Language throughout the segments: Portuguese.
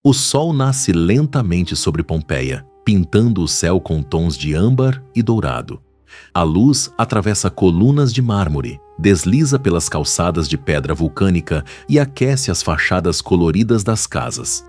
O sol nasce lentamente sobre Pompeia, pintando o céu com tons de âmbar e dourado. A luz atravessa colunas de mármore, desliza pelas calçadas de pedra vulcânica e aquece as fachadas coloridas das casas.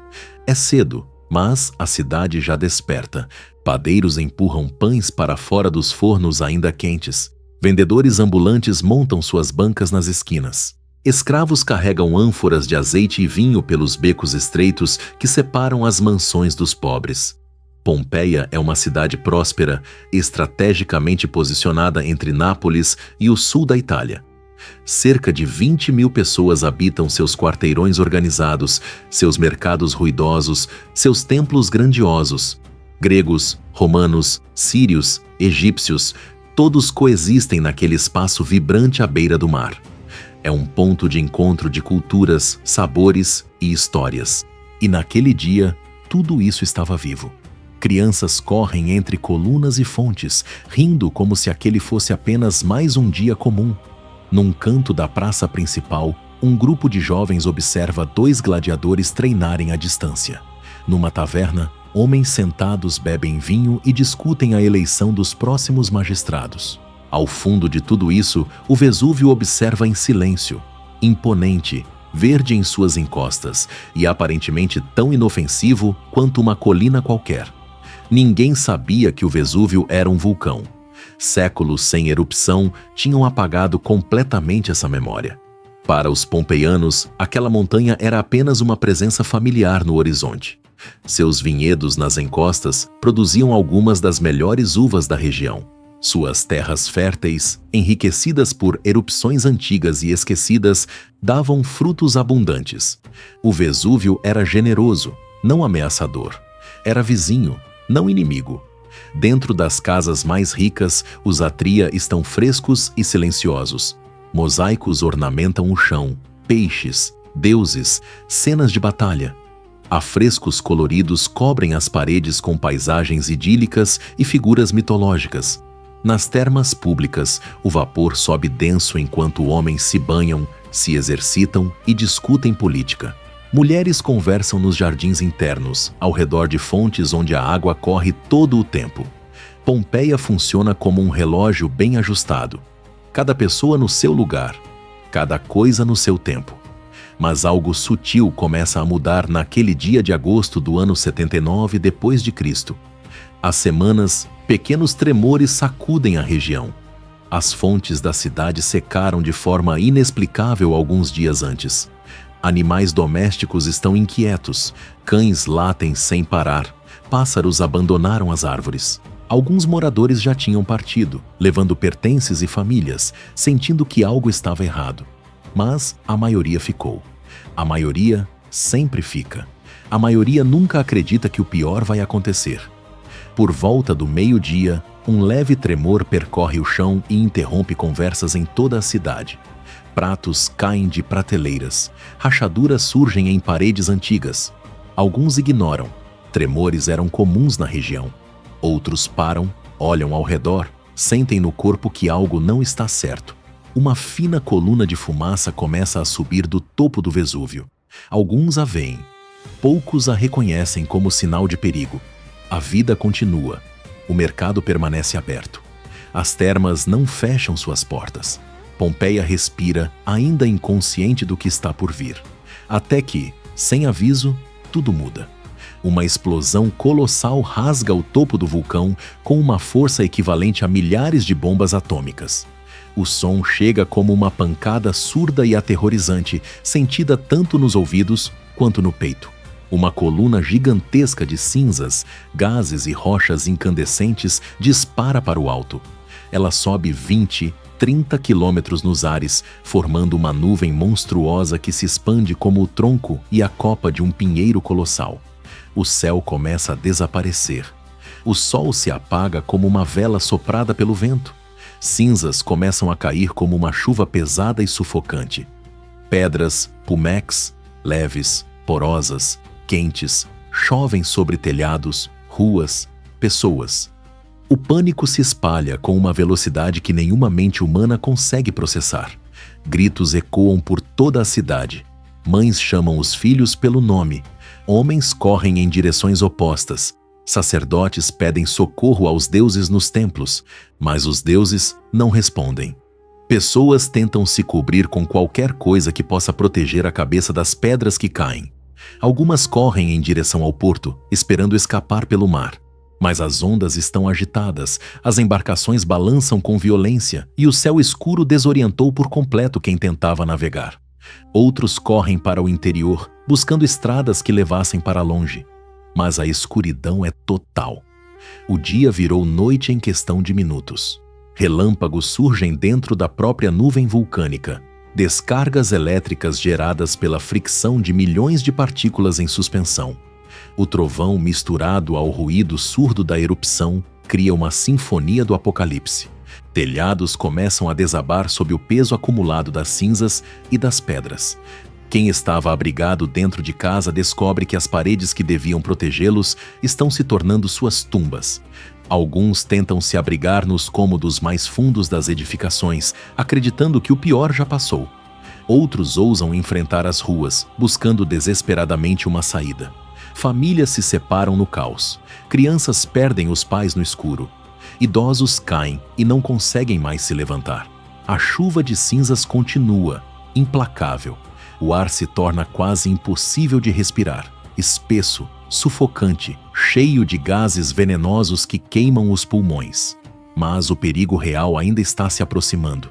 É cedo, mas a cidade já desperta. Padeiros empurram pães para fora dos fornos ainda quentes. Vendedores ambulantes montam suas bancas nas esquinas. Escravos carregam ânforas de azeite e vinho pelos becos estreitos que separam as mansões dos pobres. Pompeia é uma cidade próspera, estrategicamente posicionada entre Nápoles e o sul da Itália. Cerca de 20.000 pessoas habitam seus quarteirões organizados, seus mercados ruidosos, seus templos grandiosos. Gregos, romanos, sírios, egípcios, todos coexistem naquele espaço vibrante à beira do mar. É um ponto de encontro de culturas, sabores e histórias. E naquele dia, tudo isso estava vivo. Crianças correm entre colunas e fontes, rindo como se aquele fosse apenas mais um dia comum. Num canto da praça principal, um grupo de jovens observa 2 gladiadores treinarem à distância. Numa taverna, homens sentados bebem vinho e discutem a eleição dos próximos magistrados. Ao fundo de tudo isso, o Vesúvio observa em silêncio, imponente, verde em suas encostas e aparentemente tão inofensivo quanto uma colina qualquer. Ninguém sabia que o Vesúvio era um vulcão. Séculos sem erupção tinham apagado completamente essa memória. Para os pompeianos, aquela montanha era apenas uma presença familiar no horizonte. Seus vinhedos nas encostas produziam algumas das melhores uvas da região. Suas terras férteis, enriquecidas por erupções antigas e esquecidas, davam frutos abundantes. O Vesúvio era generoso, não ameaçador. Era vizinho, não inimigo. Dentro das casas mais ricas, os atria estão frescos e silenciosos. Mosaicos ornamentam o chão, peixes, deuses, cenas de batalha. Afrescos coloridos cobrem as paredes com paisagens idílicas e figuras mitológicas. Nas termas públicas, o vapor sobe denso enquanto homens se banham, se exercitam e discutem política. Mulheres conversam nos jardins internos, ao redor de fontes onde a água corre todo o tempo. Pompeia funciona como um relógio bem ajustado. Cada pessoa no seu lugar, cada coisa no seu tempo. Mas algo sutil começa a mudar naquele dia de agosto do ano 79 depois de Cristo. Há semanas, pequenos tremores sacudem a região. As fontes da cidade secaram de forma inexplicável alguns dias antes. Animais domésticos estão inquietos, cães latem sem parar, pássaros abandonaram as árvores. Alguns moradores já tinham partido, levando pertences e famílias, sentindo que algo estava errado. Mas a maioria ficou. A maioria sempre fica. A maioria nunca acredita que o pior vai acontecer. Por volta do meio-dia, um leve tremor percorre o chão e interrompe conversas em toda a cidade. Pratos caem de prateleiras, rachaduras surgem em paredes antigas. Alguns ignoram. Tremores eram comuns na região. Outros param, olham ao redor, sentem no corpo que algo não está certo. Uma fina coluna de fumaça começa a subir do topo do Vesúvio. Alguns a veem. Poucos a reconhecem como sinal de perigo. A vida continua. O mercado permanece aberto. As termas não fecham suas portas. Pompeia respira, ainda inconsciente do que está por vir. Até que, sem aviso, tudo muda. Uma explosão colossal rasga o topo do vulcão com uma força equivalente a milhares de bombas atômicas. O som chega como uma pancada surda e aterrorizante, sentida tanto nos ouvidos quanto no peito. Uma coluna gigantesca de cinzas, gases e rochas incandescentes dispara para o alto. Ela sobe 20, 30 quilômetros nos ares, formando uma nuvem monstruosa que se expande como o tronco e a copa de um pinheiro colossal. O céu começa a desaparecer. O sol se apaga como uma vela soprada pelo vento. Cinzas começam a cair como uma chuva pesada e sufocante. Pedras, pumex, leves, porosas, quentes, chovem sobre telhados, ruas, pessoas. O pânico se espalha com uma velocidade que nenhuma mente humana consegue processar. Gritos ecoam por toda a cidade. Mães chamam os filhos pelo nome. Homens correm em direções opostas. Sacerdotes pedem socorro aos deuses nos templos, mas os deuses não respondem. Pessoas tentam se cobrir com qualquer coisa que possa proteger a cabeça das pedras que caem. Algumas correm em direção ao porto, esperando escapar pelo mar. Mas as ondas estão agitadas, as embarcações balançam com violência e o céu escuro desorientou por completo quem tentava navegar. Outros correm para o interior, buscando estradas que levassem para longe. Mas a escuridão é total. O dia virou noite em questão de minutos. Relâmpagos surgem dentro da própria nuvem vulcânica. Descargas elétricas geradas pela fricção de milhões de partículas em suspensão. O trovão, misturado ao ruído surdo da erupção, cria uma sinfonia do apocalipse. Telhados começam a desabar sob o peso acumulado das cinzas e das pedras. Quem estava abrigado dentro de casa descobre que as paredes que deviam protegê-los estão se tornando suas tumbas. Alguns tentam se abrigar nos cômodos mais fundos das edificações, acreditando que o pior já passou. Outros ousam enfrentar as ruas, buscando desesperadamente uma saída. Famílias se separam no caos. Crianças perdem os pais no escuro. Idosos caem e não conseguem mais se levantar. A chuva de cinzas continua, implacável. O ar se torna quase impossível de respirar, espesso, sufocante, cheio de gases venenosos que queimam os pulmões. Mas o perigo real ainda está se aproximando.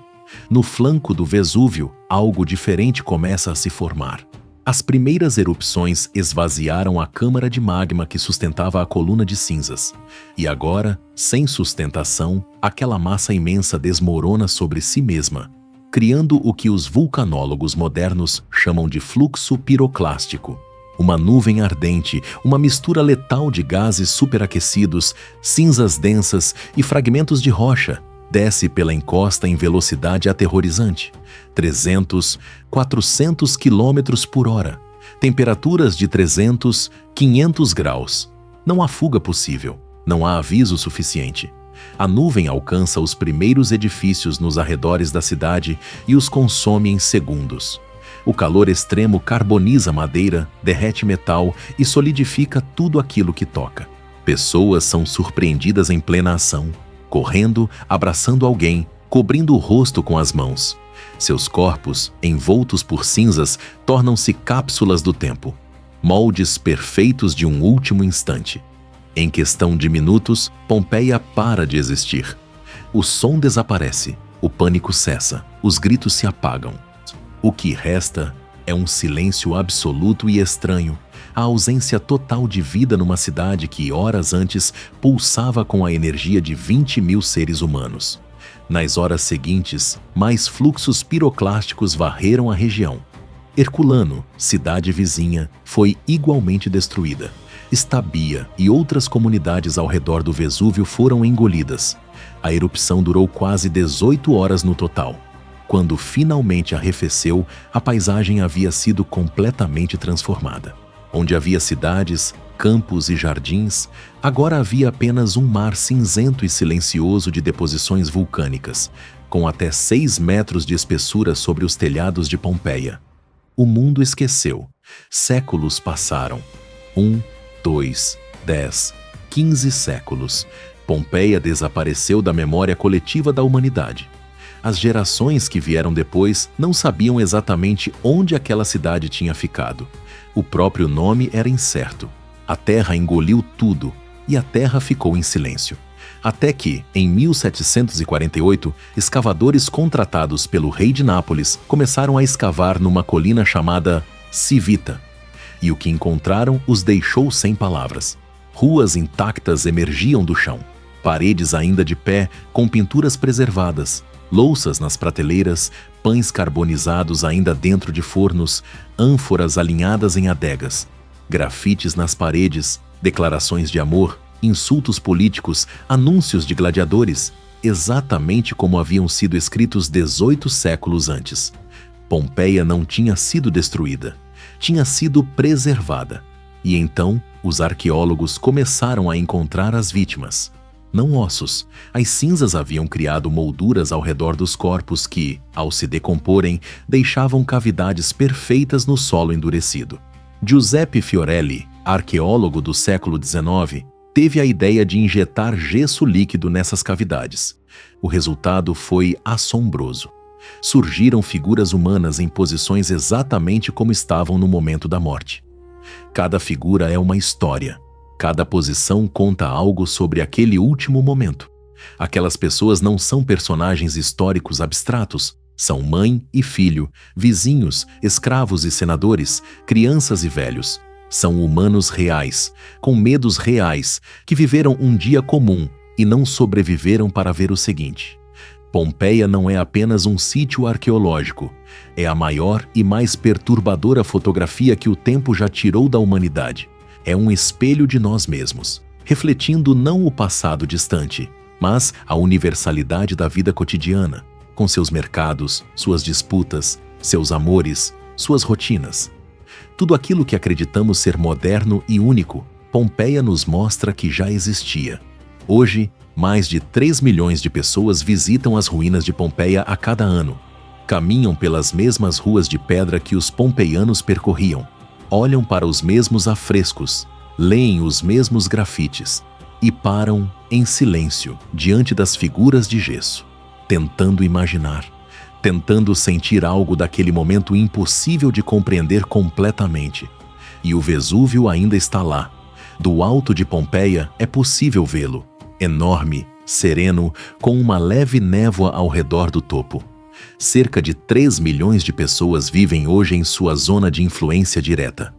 No flanco do Vesúvio, algo diferente começa a se formar. As primeiras erupções esvaziaram a câmara de magma que sustentava a coluna de cinzas. E agora, sem sustentação, aquela massa imensa desmorona sobre si mesma, criando o que os vulcanólogos modernos chamam de fluxo piroclástico. Uma nuvem ardente, uma mistura letal de gases superaquecidos, cinzas densas e fragmentos de rocha, desce pela encosta em velocidade aterrorizante. 300, 400 quilômetros por hora. Temperaturas de 300, 500 graus. Não há fuga possível. Não há aviso suficiente. A nuvem alcança os primeiros edifícios nos arredores da cidade e os consome em segundos. O calor extremo carboniza madeira, derrete metal e solidifica tudo aquilo que toca. Pessoas são surpreendidas em plena ação, correndo, abraçando alguém, cobrindo o rosto com as mãos. Seus corpos, envoltos por cinzas, tornam-se cápsulas do tempo, moldes perfeitos de um último instante. Em questão de minutos, Pompeia para de existir. O som desaparece, o pânico cessa, os gritos se apagam. O que resta é um silêncio absoluto e estranho, a ausência total de vida numa cidade que, horas antes, pulsava com a energia de 20.000 seres humanos. Nas horas seguintes, mais fluxos piroclásticos varreram a região. Herculano, cidade vizinha, foi igualmente destruída. Stabia e outras comunidades ao redor do Vesúvio foram engolidas. A erupção durou quase 18 horas no total. Quando finalmente arrefeceu, a paisagem havia sido completamente transformada. Onde havia cidades, campos e jardins, agora havia apenas um mar cinzento e silencioso de deposições vulcânicas, com até 6 metros de espessura sobre os telhados de Pompeia. O mundo esqueceu. Séculos passaram. 1, 2, 10, 15 séculos. Pompeia desapareceu da memória coletiva da humanidade. As gerações que vieram depois não sabiam exatamente onde aquela cidade tinha ficado. O próprio nome era incerto. A terra engoliu tudo e a terra ficou em silêncio. Até que, em 1748, escavadores contratados pelo rei de Nápoles começaram a escavar numa colina chamada Civita. E o que encontraram os deixou sem palavras. Ruas intactas emergiam do chão, paredes ainda de pé, com pinturas preservadas, louças nas prateleiras, pães carbonizados ainda dentro de fornos, ânforas alinhadas em adegas, grafites nas paredes, declarações de amor, insultos políticos, anúncios de gladiadores, exatamente como haviam sido escritos 18 séculos antes. Pompeia não tinha sido destruída, tinha sido preservada. E então, os arqueólogos começaram a encontrar as vítimas. Não ossos, as cinzas haviam criado molduras ao redor dos corpos que, ao se decomporem, deixavam cavidades perfeitas no solo endurecido. Giuseppe Fiorelli, arqueólogo do século XIX, teve a ideia de injetar gesso líquido nessas cavidades. O resultado foi assombroso. Surgiram figuras humanas em posições exatamente como estavam no momento da morte. Cada figura é uma história. Cada posição conta algo sobre aquele último momento. Aquelas pessoas não são personagens históricos abstratos, são mãe e filho, vizinhos, escravos e senadores, crianças e velhos. São humanos reais, com medos reais, que viveram um dia comum e não sobreviveram para ver o seguinte. Pompeia não é apenas um sítio arqueológico, é a maior e mais perturbadora fotografia que o tempo já tirou da humanidade. É um espelho de nós mesmos, refletindo não o passado distante, mas a universalidade da vida cotidiana, com seus mercados, suas disputas, seus amores, suas rotinas. Tudo aquilo que acreditamos ser moderno e único, Pompeia nos mostra que já existia. Hoje, mais de 3 milhões de pessoas visitam as ruínas de Pompeia a cada ano. Caminham pelas mesmas ruas de pedra que os pompeianos percorriam. Olham para os mesmos afrescos, leem os mesmos grafites e param em silêncio diante das figuras de gesso, tentando imaginar, tentando sentir algo daquele momento impossível de compreender completamente. E o Vesúvio ainda está lá. Do alto de Pompeia é possível vê-lo, enorme, sereno, com uma leve névoa ao redor do topo. Cerca de 3 milhões de pessoas vivem hoje em sua zona de influência direta.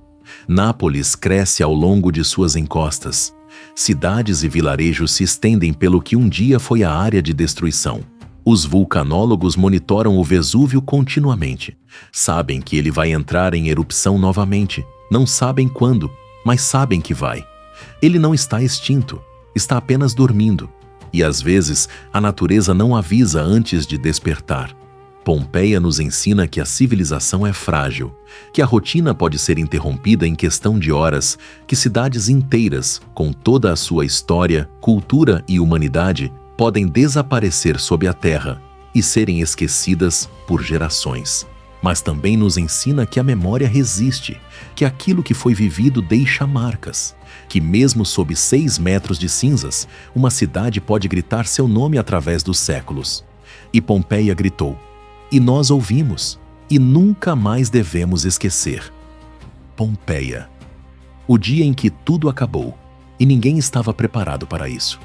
Nápoles cresce ao longo de suas encostas. Cidades e vilarejos se estendem pelo que um dia foi a área de destruição. Os vulcanólogos monitoram o Vesúvio continuamente. Sabem que ele vai entrar em erupção novamente. Não sabem quando, mas sabem que vai. Ele não está extinto, está apenas dormindo. E às vezes a natureza não avisa antes de despertar. Pompeia nos ensina que a civilização é frágil, que a rotina pode ser interrompida em questão de horas, que cidades inteiras, com toda a sua história, cultura e humanidade, podem desaparecer sob a terra e serem esquecidas por gerações. Mas também nos ensina que a memória resiste, que aquilo que foi vivido deixa marcas, que mesmo sob 6 metros de cinzas, uma cidade pode gritar seu nome através dos séculos. E Pompeia gritou. E nós ouvimos, e nunca mais devemos esquecer. Pompeia. O dia em que tudo acabou, e ninguém estava preparado para isso.